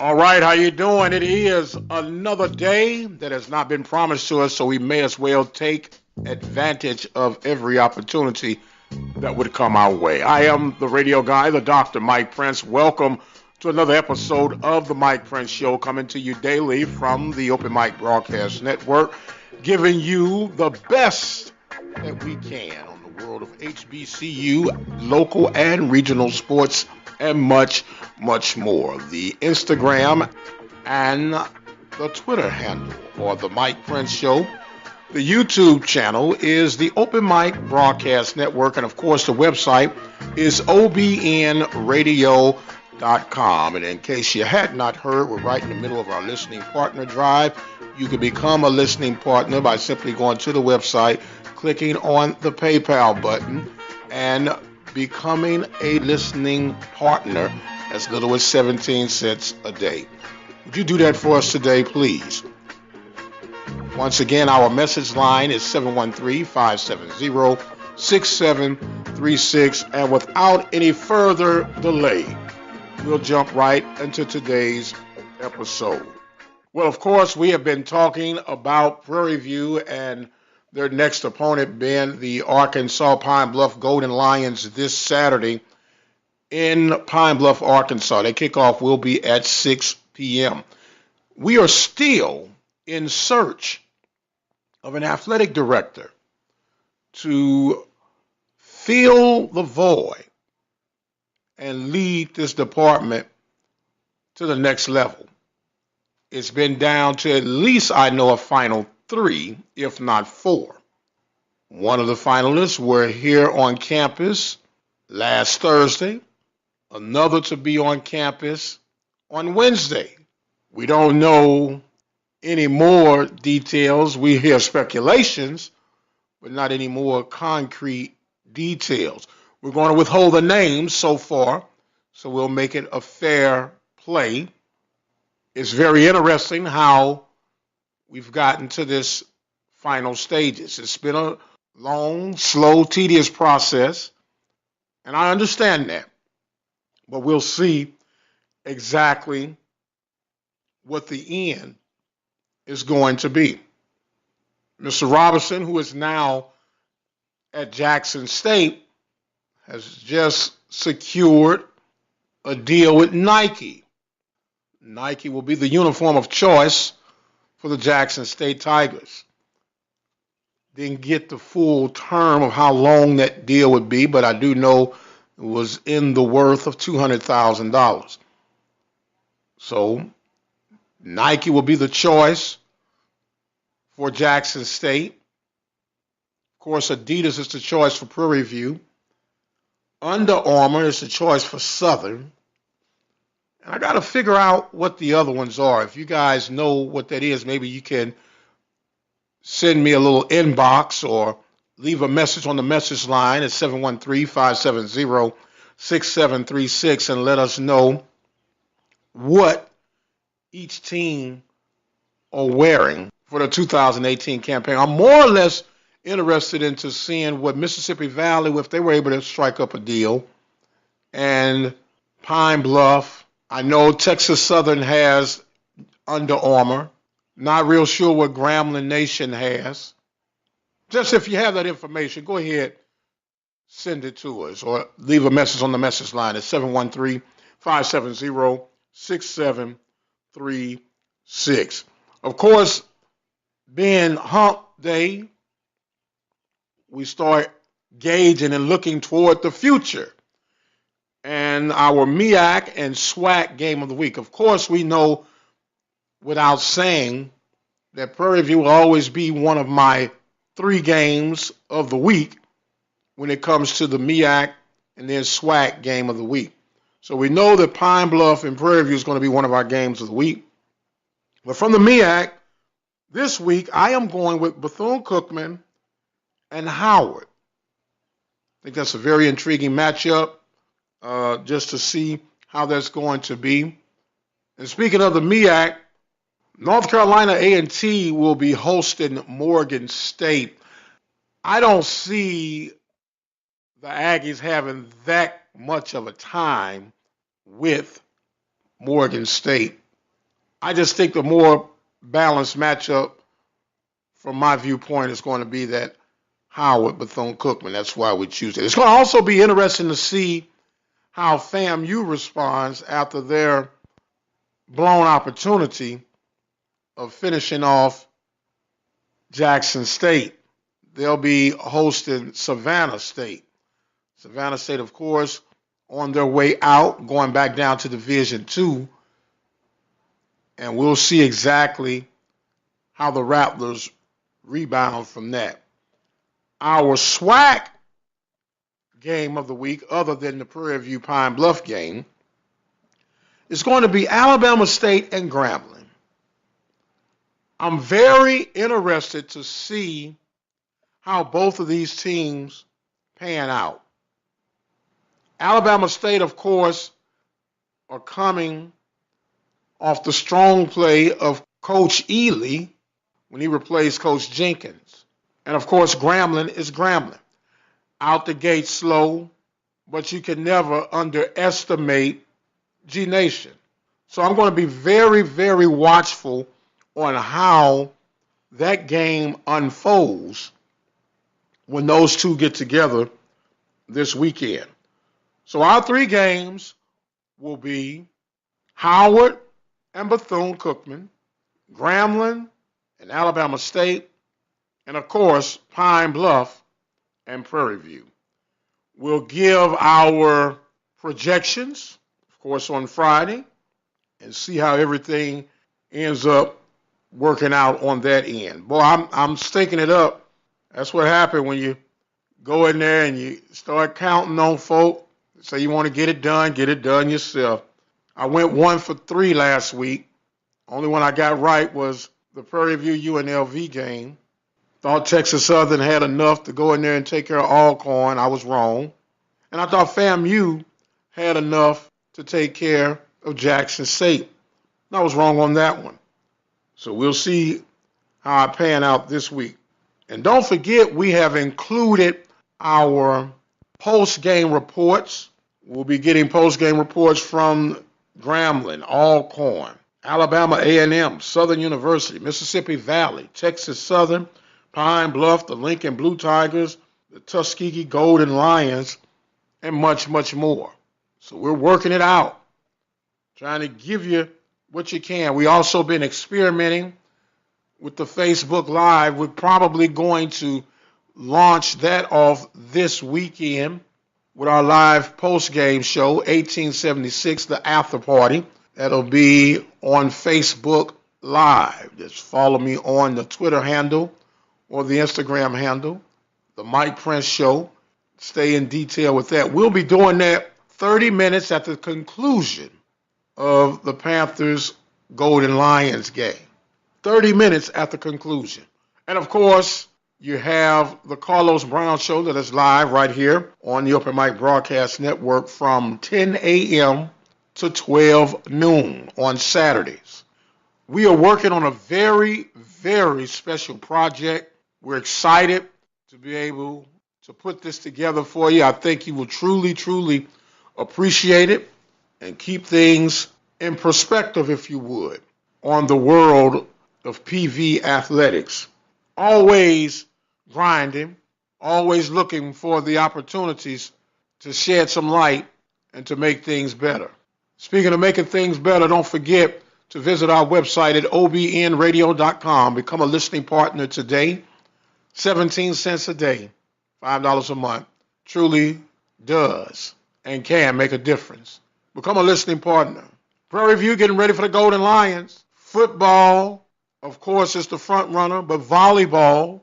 All right, how you doing? It is another day that has not been promised to us, so we may as well take advantage of every opportunity that would come our way. I am the radio guy, the Dr. Mike Prince. Welcome to another episode of the Mike Prince Show, coming to you daily from the Open Mic Broadcast Network, giving you the best that we can on the world of HBCU, local and regional sports, and much, much more. The Instagram and the Twitter handle for the Mike Prince Show. The YouTube channel is the Open Mic Broadcast Network, and of course, the website is obnradio.com. And in case you had not heard, we're right in the middle of our listening partner drive. You can become a listening partner by simply going to the website, clicking on the PayPal button, and becoming a listening partner as little as 17 cents a day. Would you do that for us today, please? Once again, our message line is 713-570-6736. And without any further delay, we'll jump right into today's episode. Well, of course, we have been talking about Prairie View and their next opponent being the Arkansas Pine Bluff Golden Lions this Saturday in Pine Bluff, Arkansas. Their kickoff will be at 6 p.m. We are still in search of an athletic director to fill the void and lead this department to the next level. It's been down to at least, I know, a final 3, if not 4. One of the finalists were here on campus last Thursday, another to be on campus on Wednesday. We don't know any more details. We hear speculations, but not any more concrete details. We're going to withhold the names so far, so we'll make it a fair play. It's very interesting how we've gotten to this final stages. It's been a long, slow, tedious process, and I understand that. But we'll see exactly what the end is going to be. Mr. Robinson, who is now at Jackson State, has just secured a deal with Nike. Nike will be the uniform of choice for the Jackson State Tigers. Didn't get the full term of how long that deal would be, but I do know it was in the worth of $200,000. So Nike will be the choice for Jackson State. Of course, Adidas is the choice for Prairie View. Under Armour is the choice for Southern. And I got to figure out what the other ones are. If you guys know what that is, maybe you can send me a little inbox or leave a message on the message line at 713-570-6736 and let us know what each team are wearing for the 2018 campaign. I'm more or less interested into seeing what Mississippi Valley, if they were able to strike up a deal, and Pine Bluff. I know Texas Southern has Under Armour. Not real sure what Grambling Nation has. Just if you have that information, go ahead, send it to us or leave a message on the message line at 713-570-6736. Of course, being hump day, we start gauging and looking toward the future and our MEAC and SWAC game of the week. Of course, we know without saying that Prairie View will always be one of my 3 games of the week when it comes to the MEAC and then SWAC game of the week. So we know that Pine Bluff and Prairie View is going to be one of our games of the week. But from the MEAC, this week I am going with Bethune-Cookman and Howard. I think that's a very intriguing matchup just to see how that's going to be. And speaking of the MEAC, North Carolina A&T will be hosting Morgan State. I don't see the Aggies having that much of a time with Morgan State. I just think the more balanced matchup from my viewpoint is going to be that Howard Bethune-Cookman. That's why we choose it. It's going to also be interesting to see how FAMU responds after their blown opportunity of finishing off Jackson State. They'll be hosting Savannah State. Savannah State, of course, on their way out, going back down to Division II. And we'll see exactly how the Rattlers rebound from that. Our SWAC game of the week, other than the Prairie View Pine Bluff game, is going to be Alabama State and Grambling. I'm very interested to see how both of these teams pan out. Alabama State, of course, are coming off the strong play of Coach Ely when he replaced Coach Jenkins. And, of course, Grambling is Grambling. Out the gate slow, but you can never underestimate G-Nation. So I'm going to be very, very watchful on how that game unfolds when those two get together this weekend. So our three games will be Howard and Bethune-Cookman, Grambling and Alabama State, and of course Pine Bluff and Prairie View. We'll give our projections, of course, on Friday and see how everything ends up working out on that end. Boy, I'm stinking it up. That's what happened when you go in there and you start counting on folk. Say you want to get it done yourself. I went 1 for 3 last week. Only one I got right was the Prairie View UNLV game. Thought Texas Southern had enough to go in there and take care of Alcorn. I was wrong. And I thought FAMU had enough to take care of Jackson State. I was wrong on that one. So we'll see how I pan out this week. And don't forget, we have included our post-game reports. We'll be getting post-game reports from Grambling, Alcorn, Alabama A&M, Southern University, Mississippi Valley, Texas Southern, Pine Bluff, the Lincoln Blue Tigers, the Tuskegee Golden Lions, and much, much more. So we're working it out, trying to give you what you can. We also been experimenting with the Facebook Live. We're probably going to launch that off this weekend with our live post-game show, 1876, the after party. That'll be on Facebook Live. Just follow me on the Twitter handle or the Instagram handle, the Mike Prince Show. Stay in detail with that. We'll be doing that 30 minutes at the conclusion of the Panthers Golden Lions game. 30 minutes at the conclusion. And of course, you have the Carlos Brown Show that is live right here on the Open Mic Broadcast Network from 10 a.m. to 12 noon on Saturdays. We are working on a very, very special project. We're excited to be able to put this together for you. I think you will truly, truly appreciate it and keep things in perspective, if you would, on the world of PV athletics. Always grinding, always looking for the opportunities to shed some light and to make things better. Speaking of making things better, don't forget to visit our website at obnradio.com. Become a listening partner today. 17 cents a day, $5 a month. Truly does and can make a difference. Become a listening partner. Prairie View getting ready for the Golden Lions. Football, of course, is the front runner, but volleyball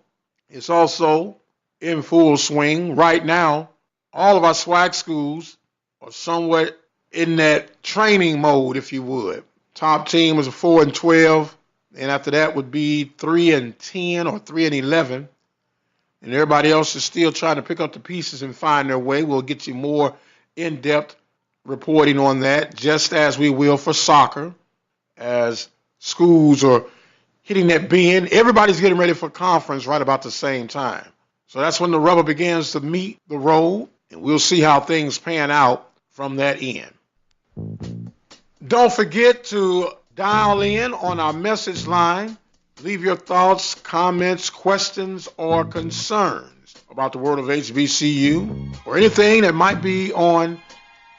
is also in full swing. Right now, all of our SWAC schools are somewhat in that training mode, if you would. Top team is a 4-12, and after that would be 3-10 or 3-11. And everybody else is still trying to pick up the pieces and find their way. We'll get you more in-depth reporting on that, just as we will for soccer, as schools are hitting that bend. Everybody's getting ready for conference right about the same time. So that's when the rubber begins to meet the road, and we'll see how things pan out from that end. Don't forget to Dial in on our message line. Leave your thoughts, comments, questions, or concerns about the world of HBCU or anything that might be on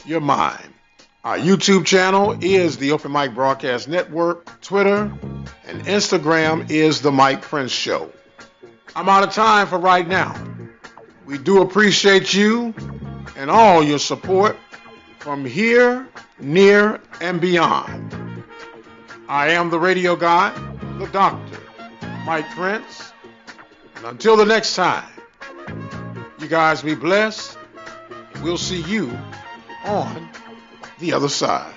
your mind. Our YouTube channel is the Open Mic Broadcast Network. Twitter and Instagram is The Mike Prince Show. I'm out of time for right now. We do appreciate you and all your support from here, near, and beyond. I am the radio guy, the doctor, Mike Prince. And until the next time, you guys be blessed. We'll see you on the other side.